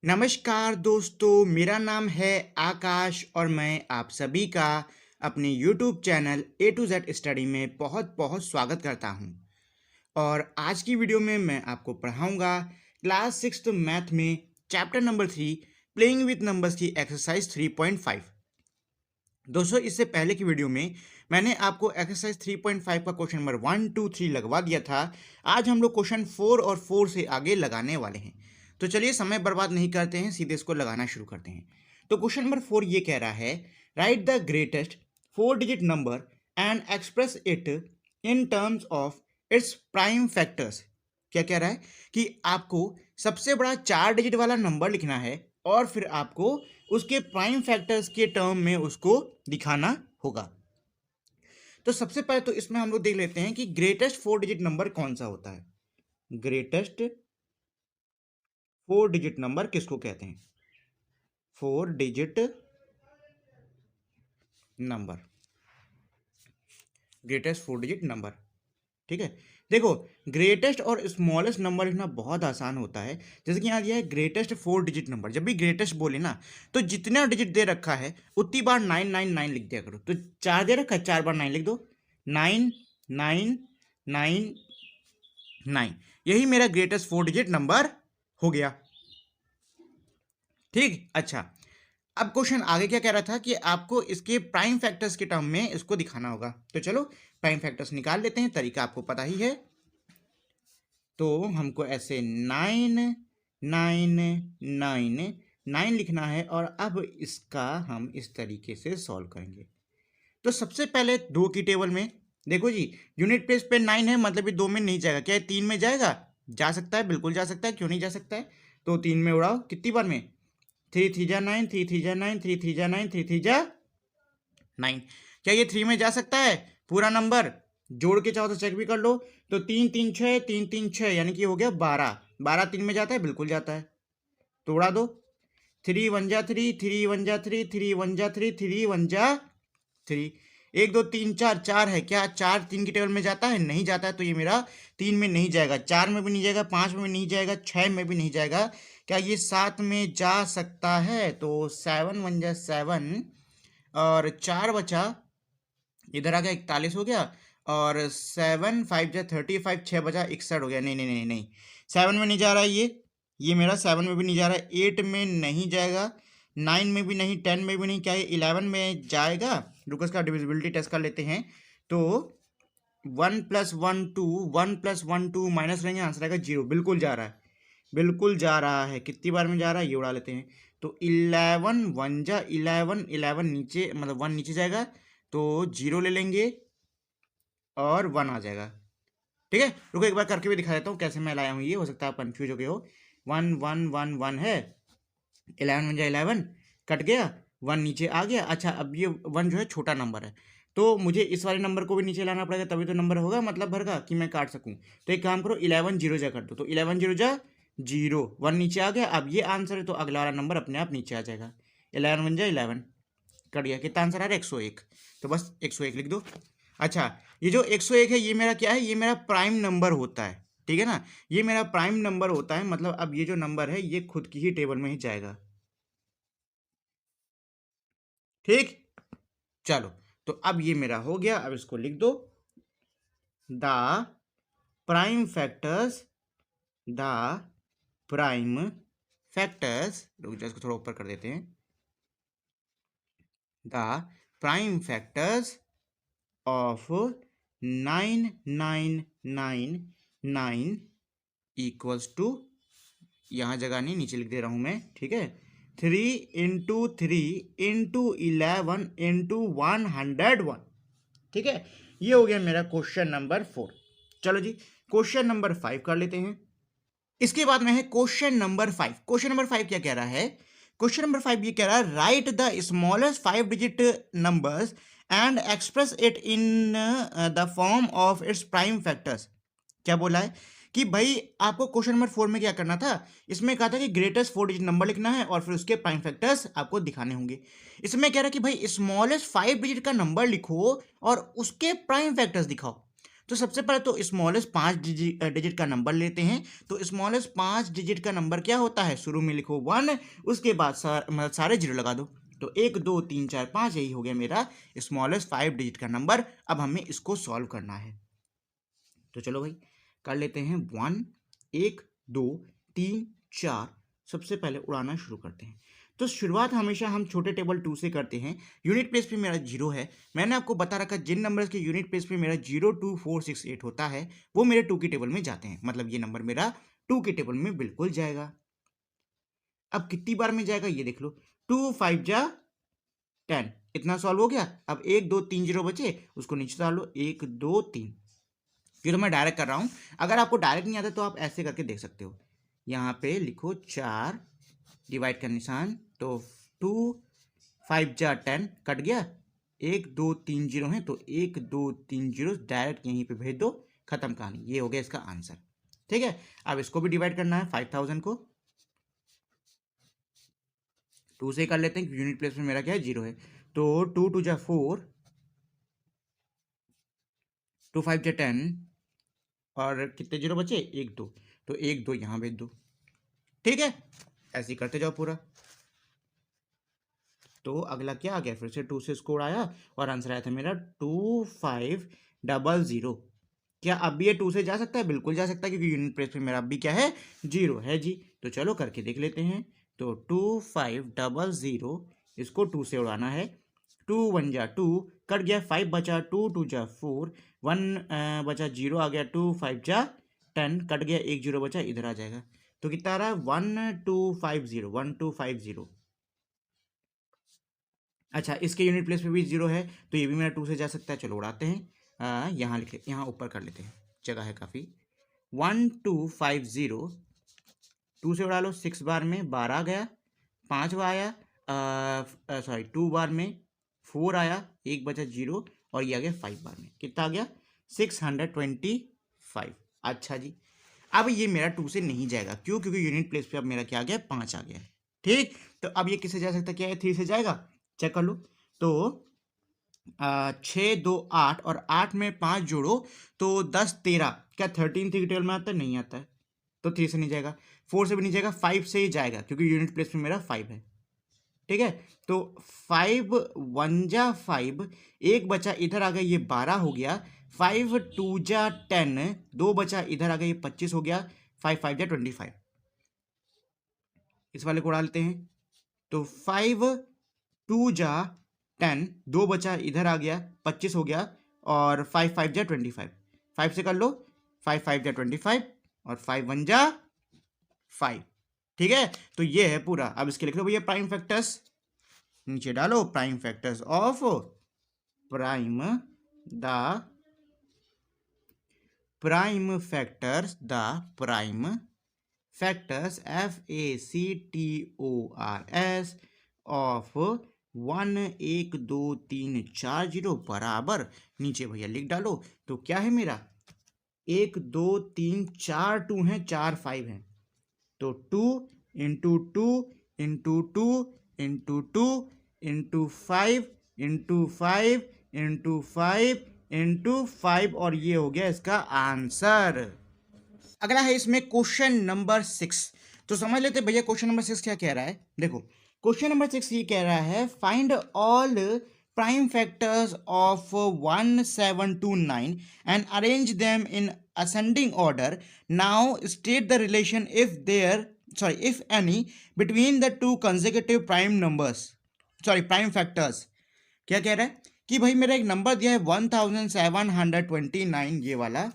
नमस्कार दोस्तों, मेरा नाम है आकाश और मैं आप सभी का अपने YouTube channel A to Z study में बहुत बहुत स्वागत करता हूं। और आज की वीडियो में मैं आपको पढ़ाऊंगा क्लास 6 मैथ में chapter number 3 playing with numbers की एक्सरसाइज 3.5। दोस्तों, इससे पहले की वीडियो में मैंने आपको एक्सरसाइज 3.5 का क्वेश्चन नंबर 1, 2, 3 लगवा दिया था। आज हम लोग क्वेश्चन 4 और 4 से आगे लगाने वाले हैं। तो चलिए समय बर्बाद नहीं करते हैं, सीधे इसको लगाना शुरू करते हैं। तो क्वेश्चन नंबर 4 ये कह रहा है, right the greatest 4 digit number and express it in terms of its prime factors. क्या कह रहा है कि आपको सबसे बड़ा 4 डिजिट वाला नंबर लिखना है और फिर आपको उसके प्राइम फैक्टर्स के टर्म में उसको दिखाना होगा। तो सबसे पहले तो इसमें हम लोग देख लेते हैं कि ग्रेटेस्ट 4 डिजिट नंबर कौन सा होता है। ग्रेटेस्ट 4 डिजिट नंबर किसको कहते हैं? 4 digit number, greatest 4 digit number. ठीक है, देखो ग्रेटेस्ट और स्मॉलेस्ट नंबर लिखना बहुत आसान होता है। जैसे कि यहाँ दिया है ग्रेटेस्ट 4 डिजिट नंबर। जब भी ग्रेटेस्ट बोले ना तो जितना डिजिट दे रखा है उतनी बार 999 लिख दिया करो। तो 4 दे रखा है, 4 बार 9 लिख दो। 9999, यही मेरा ग्रेटेस्ट 4 डिजिट नंबर हो गया। ठीक, अच्छा, अब क्वेश्चन आगे क्या कह रहा था कि आपको इसके प्राइम फैक्टर्स के टर्म में इसको दिखाना होगा। तो चलो प्राइम फैक्टर्स निकाल लेते हैं, तरीका आपको पता ही है। तो हमको ऐसे 999 लिखना है और अब इसका हम इस तरीके से सॉल्व करेंगे। तो सबसे पहले 2 की टेबल में देखो जी, यूनिट प्लेस पे 9 है, मतलब ये 2 में नहीं जाएगा। क्या ये 3 में जाएगा? जा सकता है, बिल्कुल जा सकता है, क्यों नहीं जा सकता है। तो 3 में उड़ाओ, कितनी बार में? 3 3 जा 9, 3 3 जा 9, 3 3 जा 9, 3 3 जा 9। क्या ये 3 में जा सकता है पूरा नंबर? जोड़ के चाहो तो चेक भी कर लो। तो 3 3 6, 3 3 6, यानी कि हो गया 12। 12 3 में जाता है, बिल्कुल जाता है, तो उड़ा दो। 3 1 जा 3, 3 1 जा 3, 3 1 जा 3, 3 1 जा 3। 1 2 3 4, 4 है, क्या 4 3 की टेबल में जाता है? नहीं जाता है, तो ये मेरा 3 में नहीं जाएगा, 4 में भी नहीं जाएगा, 5 में भी नहीं जाएगा, 6 में भी नहीं जाएगा। क्या ये 7 में जा सकता है? तो 7 1 जा 7 और 4 बचा, इधर आ गया 41 हो गया, और 7 5 जा 35, 6 बचा 61 हो गया। नहीं नहीं नहीं नहीं, 7 में नहीं जा रहा है ये मेरा 7 में भी नहीं जा रहा है, 8 में नहीं जाएगा, 9 में भी नहीं, 10 में भी नहीं। क्या ये 11 में जाएगा? रुको, इसका डिविजिबिलिटी टेस्ट कर लेते हैं। तो 1 + 1 2, 1 + 1 2 माइनस रहेंगे, आंसर आएगा 0। बिल्कुल जा रहा है, बिल्कुल जा रहा है। कितनी बार में जा रहा है ये उड़ा लेते हैं। तो 11 1 जा 11, 11 नीचे, मतलब 1 नीचे जाएगा, तो 0 ले लेंगे और 1 आ जाएगा। ठीक है, रुको एक बार करके भी दिखा देता हूँ कैसे मैं लाया हूँ। ये हो सकता है आप कंफ्यूज हो गए हो। 1 1 1 1 है, 11 1 जा 11, कट गया, 1 नीचे आ गया। अच्छा, अब ये 1 जो है छोटा नंबर है, तो मुझे इस वाले नंबर को भी नीचे लाना पड़ेगा, तभी तो नंबर होगा मतलब भर का, कि मैं काट सकूं। तो एक काम करो, 11 0 जा कर दो। तो 11 0 जा 0, 1 नीचे आ गया। अब ये आंसर है, तो अगला वाला नंबर अपने आप नीचे आ जाएगा। 11 1 जा 11, कट गया। कितना आंसर आ रहा है? 101। तो बस 101 लिख दो। अच्छा, ये जो 101 है ये मेरा क्या है? ये मेरा प्राइम नंबर होता है। ठीक है ना, ये मेरा प्राइम नंबर होता है, मतलब अब ये जो नंबर है ये खुद की ही टेबल में ही जाएगा। ठीक, चलो, तो अब ये मेरा हो गया। अब इसको लिख दो, the prime factors, the prime factors, रुक जाओ इसको थोड़ा ऊपर कर देते हैं। The prime factors of 9999 equals to, यहाँ जगह नहीं, नीचे लिख दे रहा हूँ मैं। ठीक है, 3 × 3 × 11 × 101। ठीक है, ये हो गया मेरा क्वेश्चन नंबर 4। चलो जी, क्वेश्चन नंबर 5 कर लेते हैं। इसके बाद में है क्वेश्चन नंबर 5। क्वेश्चन नंबर 5 क्या कह रहा है? क्वेश्चन नंबर 5 ये कह रहा है, right the smallest 5 digit numbers and express it in the form of its prime factors. क्या बोला है कि भाई आपको क्वेश्चन नंबर 4 में क्या करना था? इसमें कहा था कि ग्रेटेस्ट 4 डिजिट नंबर लिखना है और फिर उसके प्राइम फैक्टर्स आपको दिखाने होंगे। इसमें कह रहा है कि भाई स्मॉलेस्ट 5 डिजिट का नंबर लिखो और उसके प्राइम फैक्टर्स दिखाओ। तो सबसे पहले तो स्मॉलेस्ट 5 डिजिट का नंबर लेते हैं। तो स्मॉलेस्ट 5 डिजिट का नंबर क्या होता है, शुरू में लिखो 1, उसके बाद मतलब सारे जीरो लगा दो। तो 1 2 3 4 5, यही हो गया मेरा स्मॉलेस्ट 5 डिजिट का नंबर। अब हमें इसको सॉल्व करना है। तो चलो भाई कर लेते हैं। 1 1 2 3 4, सबसे पहले उड़ाना शुरू करते हैं। तो शुरुआत हमेशा हम छोटे टेबल 2 से करते हैं। यूनिट प्लेस पे मेरा 0 है। मैंने आपको बता रखा जिन नंबर्स के यूनिट प्लेस पे मेरा 0 2 4 6 8 होता है वो मेरे 2 की टेबल में जाते हैं। मतलब ये नंबर मेरा 2 की टेबल में बिल्कुल जाएगा। अब कितनी बार में जाएगा ये देख लो। 2 5 जा 10, इतना सॉल्व हो गया। अब 1 2 3 जीरो बचे, उसको नीचे डालो 1 2 3। ये तो मैं डायरेक्ट कर रहा हूं। अगर आपको डायरेक्ट नहीं आता तो आप ऐसे करके देख सकते हो। यहाँ पे लिखो 4, डिवाइड का निशान, तो 2 5 जा 10, कट गया। 1 2 3 जीरो है तो 1 2 3 जीरो डायरेक्ट यहीं पे भेज दो, खत्म कहानी। ये हो गया इसका आंसर। ठीक है, अब इसको भी डिवाइड करना है 5000 को 2 से कर लेते हैं, यूनिट प्लेस में मेरा क्या है 0 है। तो 2 2 जा 4, 2 5 जा 10, और कितने जीरो बचे 1 2, तो 1 2 यहाँ भेज दो। ठीक है, ऐसे ही करते जाओ पूरा। तो अगला क्या आ गया, फिर से 2 से स्कोर आया और आंसर आया था मेरा 2500। क्या अब भी ये 2 से जा सकता है? बिल्कुल जा सकता है, क्योंकि यूनिट प्लेस पे मेरा अब भी क्या है 0 है जी। तो चलो करके देख लेते हैं। तो 2500, इसको 2 से उड़ाना है। 2 1 जा 2, कट गया, 5 बचा, 2 2 जा 4, 1 बचा, 0 आ गया, 2 5 जा 10, कट गया, 1 0 बचा, इधर आ जाएगा। तो कितना आ रहा है 1250। अच्छा, इसके यूनिट प्लेस पे भी 0 है, तो ये भी मेरा 2 से जा सकता है। चलो उड़ाते हैं। यहाँ लिखे, यहाँ ऊपर कर लेते हैं, जगह है काफ़ी। 1250, 2 से उड़ा लो, 6 बार में 12 आ गया, 5 बार आया, सॉरी 2 बार में 4 आया, 1 बचा 0, और ये आ गया 5 बार में। कितना आ गया 625। अच्छा जी, अब ये मेरा 2 से नहीं जाएगा, क्यों? क्योंकि यूनिट प्लेस पे अब मेरा क्या आ गया 5 आ गया है। ठीक, तो अब ये किससे जा सकता है, क्या है 3 से जाएगा, चेक कर लो। तो 6 2 8, और 8 में 5 जोड़ो तो 10 13, क्या 13 3 टेबल में आता है? नहीं आता है, तो 3 से नहीं जाएगा। 4 से भी नहीं जाएगा, 5 से ही जाएगा, क्योंकि यूनिट प्लेस में मेरा 5 है। ठीक है, तो 5 1 जा 5, एक बचा इधर आ गया, ये 12 हो गया। 5 2 जा 10, 2 बचा इधर आ गया, ये 25 हो गया। 5 5 जा 25, इस वाले को उड़ा लेते हैं। तो 5 2 जा 10, 2 बचा इधर आ गया, 25 हो गया, और 5 5 जा 25, 5 से कर लो, 5 5 जा 25, और 5 1 जा 5। ठीक है, तो ये है पूरा। अब इसके लिख लो भैया प्राइम फैक्टर्स, नीचे डालो prime factors of prime the prime factors the prime factors FACTORS of 1 1 2 3 4 0 बराबर, नीचे भैया लिख डालो। तो क्या है मेरा 1 2 3 4 2 हैं, 4 5 हैं, तो 2 into 2 into 2 into 2 into 5 into 5 into 5 into 5, और ये हो गया इसका आंसर। अगला है इसमें क्वेश्चन नंबर 6। तो समझ लेते भैया क्वेश्चन नंबर 6 क्या कह रहा है। देखो क्वेश्चन नंबर 6 ये कह रहा है, find all prime factors of 1729 and arrange them in ascending order. Now state the relation if any between the two consecutive prime numbers, prime factors. क्या कह रहा है कि भाई मेरा एक नंबर दिया है 1729, ये वाला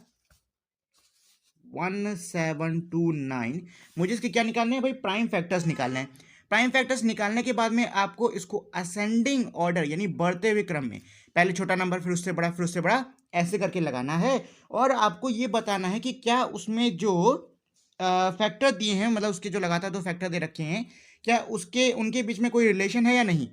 1729, मुझे इसके क्या निकालने हैं भाई, प्राइम फैक्टर्स निकालने हैं। प्राइम फैक्टर्स निकालने के बाद में आपको इसको असेंडिंग ऑर्डर यानी बढ़ते हुए क्रम में, पहले छोटा नंबर फिर उससे बड़ा फिर उससे बड़ा, ऐसे करके लगाना है। और आपको ये बताना है कि क्या उसमें जो फैक्टर दिए हैं, मतलब उसके जो लगातार 2 फैक्टर दे रखे हैं, क्या उसके उनके बीच में कोई रिलेशन है या नहीं।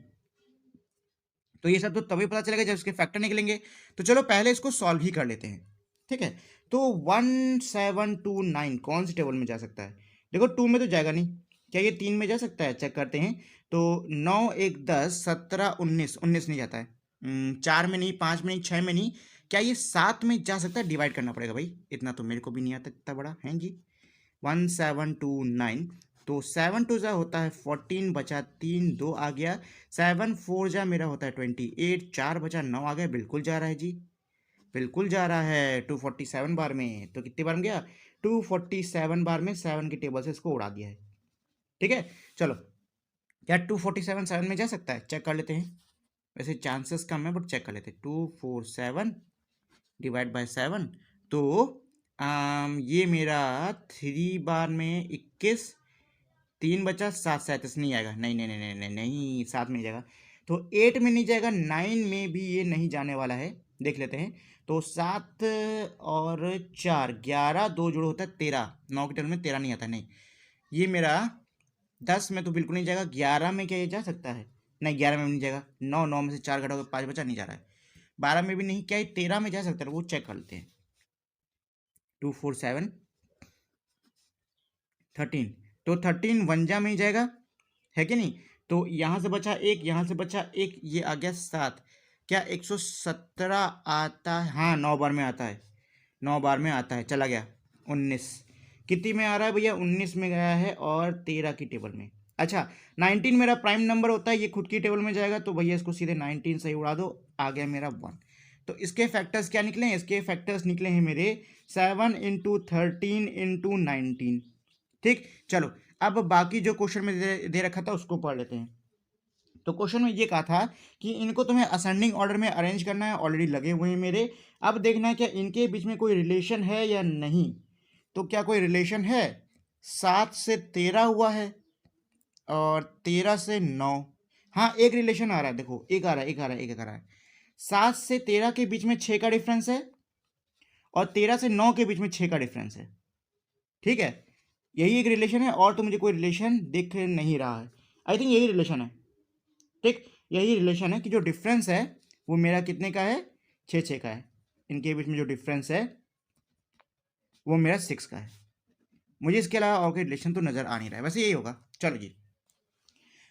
तो ये सब तो तभी पता चलेगा जब इसके फैक्टर निकलेंगे। तो चलो पहले इसको सॉल्व ही कर लेते हैं। ठीक है, तो 1729 कौन सी टेबल में जा सकता है। देखो 2 में तो जाएगा नहीं, क्या ये 3 में जा सकता है, चेक करते हैं। तो 9 1 10 17 19, 19 नहीं जाता है। 4 में नहीं, 5 में नहीं, 6 में नहीं, क्या ये 7 में जा सकता है? डिवाइड करना पड़ेगा भाई, इतना तो मेरे को भी नहीं आता इतना बड़ा है जी। 1729, तो 7 टू जा होता है 14, बचा 3, 2 आ गया, 7 4 जा मेरा होता है 28, 4 बचा 9 आ गया, बिल्कुल जा रहा है जी, बिल्कुल जा रहा है 247 बार में। तो कितने बार में गया? 247 बार में 7 की टेबल से इसको उड़ा दिया है। ठीक है, चलो, क्या 247 7 में जा सकता है? चेक कर लेते हैं, वैसे चांसेस कम है बट चेक कर लेते हैं। 247 डिवाइड बाय 7, तो ये मेरा 3 बार में 21, 3 बचा 7, 37 नहीं आएगा, नहीं नहीं नहीं नहीं नहीं नहीं, 7 में नहीं जाएगा, तो 8 में नहीं जाएगा, 9 में भी ये नहीं जाने वाला है। देख लेते हैं, तो 7 और 4 11, 2 जोड़ होता है 13, 9 की टेबल में 13 नहीं आता, नहीं, ये मेरा 10 में तो बिल्कुल नहीं जाएगा, 11 में क्या ये जा सकता है? नहीं, 11 में भी नहीं जाएगा, 9 में से 4 घटाओगे 5 बचा, नहीं जा रहा है, 12 में भी नहीं, क्या ये 13 में जा सकता है? वो चेक कर लेते हैं। 247 13, तो 13 वनजा में ही जाएगा, है कि नहीं? तो यहाँ से बचा एक, यहाँ से बचा एक, ये आ गया 7, क्या 117 आता है? हाँ, 9 बार में आता है, 9 बार में आता है, चला गया 19, कितनी में आ रहा है भैया? 19 में गया है और 13 की टेबल में। अच्छा, 19 मेरा प्राइम नंबर होता है, ये खुद की टेबल में जाएगा, तो भैया इसको सीधे 19 से ही उड़ा दो, आ गया मेरा 1। तो इसके फैक्टर्स क्या निकले हैं? इसके फैक्टर्स निकले हैं मेरे 7 इंटू 13 इंटू 19। ठीक, चलो, अब बाकी जो क्वेश्चन में दे रखा था उसको पढ़ लेते हैं। तो क्वेश्चन में ये कहा था कि इनको तुम्हें असेंडिंग ऑर्डर में अरेंज करना है, ऑलरेडी लगे हुए हैं मेरे, अब देखना है क्या इनके बीच में कोई रिलेशन है या नहीं। तो क्या कोई रिलेशन है? 7 से 13 हुआ है और 13 से 9, हाँ एक रिलेशन आ रहा है, देखो एक आ रहा है, एक आ रहा है, एक आ रहा है। 7 से 13 के बीच में 6 का डिफरेंस है और 13 से 9 के बीच में 6 का डिफरेंस है। ठीक है, यही एक रिलेशन है, और तो मुझे कोई रिलेशन दिख नहीं रहा है। आई थिंक यही रिलेशन है। ठीक, यही रिलेशन है कि जो डिफरेंस है वो मेरा कितने का है? 6 का है। इनके बीच में जो डिफरेंस है वो मेरा 6 का है। मुझे इसके अलावा और कोई रिलेशन तो नजर आ नहीं रहा है, वैसे यही होगा। चलो जी,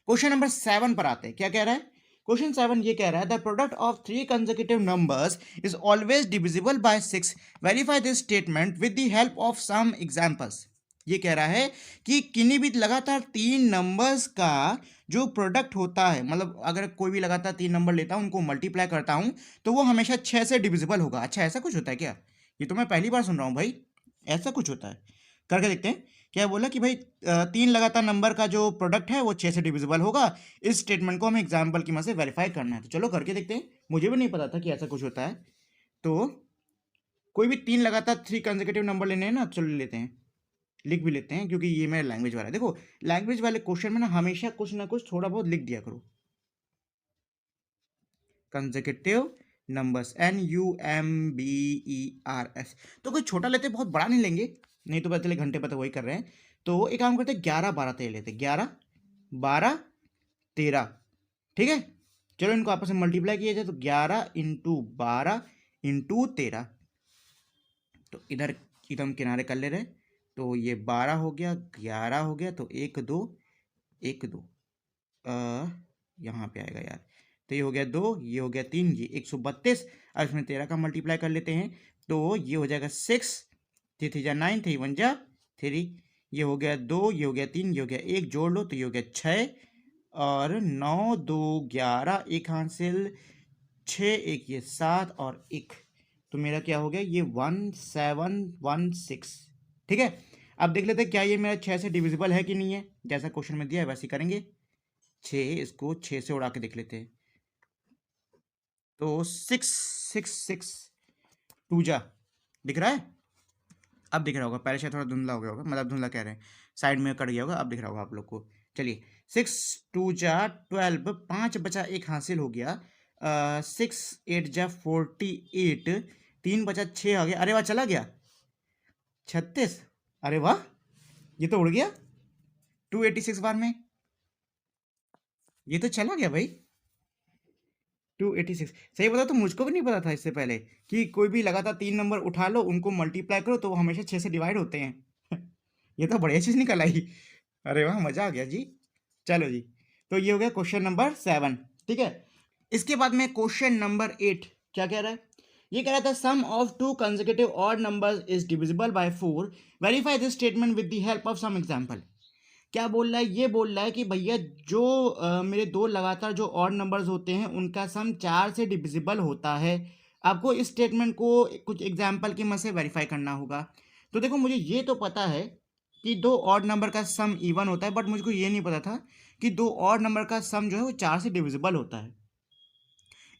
क्वेश्चन नंबर 7 पर आते हैं। क्या कह रहा है क्वेश्चन 7? ये कह रहा है the product of 3 consecutive numbers is always divisible by 6, verify this statement with the help of some examples. ये कह रहा है कि किन्हीं भी लगातार 3 नंबर्स का जो प्रोडक्ट होता है, मतलब अगर कोई भी लगातार 3 नंबर लेता हूं, उनको मल्टीप्लाई करता हूं, तो वो हमेशा 6 से डिविजिबल होगा। अच्छा, ऐसा कुछ होता है क्या? ये तो मैं पहली बार सुन रहा हूं भाई, ऐसा कुछ होता है। करके देखते हैं। क्या बोला कि भाई 3 लगातार नंबर का जो प्रोडक्ट है वो 6 से डिविजिबल होगा। इस स्टेटमेंट को हमें एग्जाम्पल की मदद से वेरीफाई करना है, तो चलो करके देखते हैं। मुझे भी नहीं पता था कि ऐसा कुछ होता है। तो कोई भी 3 लगातार 3 कंसेक्यूटिव नंबर लेने हैं ना, चलो लेते हैं, लिख भी लेते हैं, क्योंकि ये मेरा लैंग्वेज वाला है। देखो, लैंग्वेज वाले क्वेश्चन में ना हमेशा कुछ ना कुछ थोड़ा बहुत लिख दिया करो। कंसेक्यूटिव नंबर्स, NUMBERS, तो कोई छोटा लेते, बहुत बड़ा नहीं लेंगे, नहीं तो पता चले घंटे पर तो वही कर रहे हैं। तो एक काम करते हैं, 11 12 13 लेते, 11 12 13। ठीक है, चलो इनको आपस में मल्टीप्लाई किया जाए, तो 11 इंटू 12 इंटू 13, तो इधर एकदम किनारे कर ले रहे, तो ये 12 हो गया, 11 हो गया, तो 1 2 1 2, यहाँ पे आएगा यार, तो ये हो गया 2, ये हो गया 3, ये 132, और इसमें 13 का मल्टीप्लाई कर लेते हैं, तो ये हो जाएगा 6, 3 3 जा 9, 3 1 जा 3, ये हो गया 2, ये हो गया 3, ये हो गया 1, जोड़ लो तो ये हो गया 6, और 9 2 11, एक हासिल 6, एक ये 7 और 1, तो मेरा क्या हो गया? ये 1716। ठीक है, अब देख लेते हैं क्या ये मेरा 6 से डिविजिबल है कि नहीं है। जैसा क्वेश्चन में दिया है वैसे करेंगे। 6, इसको 6 से उड़ा के देख लेते हैं, तो 6 6 6 2 जा, दिख रहा है? अब दिख रहा होगा, पहले शायद थोड़ा धुंधला हो गया होगा, मतलब धुंधला कह रहे हैं, साइड में कट गया होगा, अब दिख रहा होगा आप लोग को। चलिए, 6 2 जा 12, 5 बचा 1 हासिल हो गया, 6 8 जा 48, 3 बचा 6 आ गया, अरे वाह चला गया 36, अरे वाह ये तो उड़ गया 286 बार में, ये तो चला गया भाई 286। सही बता तो मुझको भी नहीं पता था इससे पहले कि कोई भी लगातार 3 नंबर उठा लो, उनको मल्टीप्लाई करो तो वो हमेशा 6 से डिवाइड होते हैं। ये तो बढ़िया चीज़ निकल आई, अरे वाह मज़ा आ गया जी। चलो जी, तो ये हो गया क्वेश्चन नंबर 7। ठीक है, इसके बाद में क्वेश्चन नंबर 8 क्या कह रहा है? ये कह रहा था sum of two consecutive odd numbers is divisible by 4, verify this statement with the help of some example. क्या बोल रहा है, ये बोल रहा है कि भैया जो मेरे दो लगातार जो ऑड नंबर्स होते हैं उनका सम 4 से डिविजिबल होता है। आपको इस स्टेटमेंट को कुछ एग्जांपल की मदद से वेरीफाई करना होगा। तो देखो मुझे ये तो पता है कि दो ऑड नंबर का सम इवन होता है, बट मुझको ये नहीं पता था कि दो ऑड नंबर का सम जो है वो 4 से डिविजिबल होता है।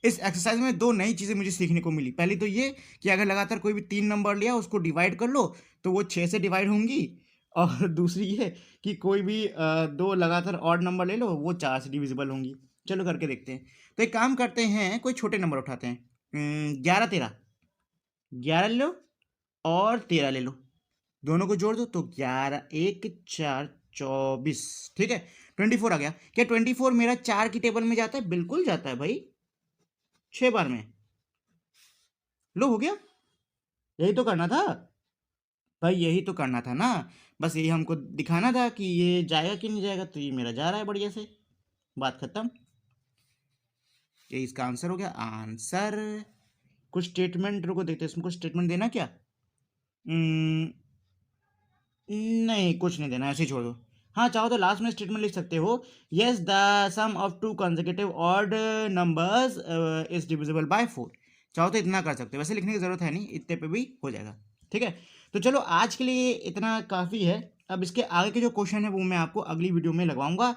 इस एक्सरसाइज में दो नई चीज़ें मुझे सीखने को मिली। पहली तो ये कि अगर लगातार कोई भी 3 नंबर लिया उसको डिवाइड कर लो तो वो 6 से डिवाइड होंगी, और दूसरी ये कि कोई भी दो लगातार ऑड नंबर ले लो वो 4 से डिविजिबल होंगी। चलो करके देखते हैं। तो एक काम करते हैं, कोई छोटे नंबर उठाते हैं। 11 13, 11 ले लो और 13 ले लो, दोनों को जोड़ दो तो 11 1 4 24, ठीक है। 24 आ गया। क्या 24 मेरा 4 की टेबल में जाता है? बिल्कुल जाता है भाई, 6 बार में। लो हो गया। यही तो करना था भाई, यही तो करना था ना। बस यही हमको दिखाना था कि ये जाएगा कि नहीं जाएगा, तो ये मेरा जा रहा है बढ़िया से। बात खत्म। ये इसका आंसर हो गया। आंसर कुछ स्टेटमेंट, रुको देखते हैं इसमें कुछ स्टेटमेंट देना क्या। हम्म, नहीं कुछ नहीं देना, ऐसे ही छोड़ दो। हाँ चाहो तो लास्ट में स्टेटमेंट लिख सकते हो, yes the sum of two consecutive odd numbers is divisible by 4। चाहो तो इतना कर सकते हो, वैसे लिखने की जरूरत है नहीं, इतने पे भी हो जाएगा। ठीक है, तो चलो आज के लिए इतना काफ़ी है। अब इसके आगे के जो क्वेश्चन है वो मैं आपको अगली वीडियो में लगवाऊंगा।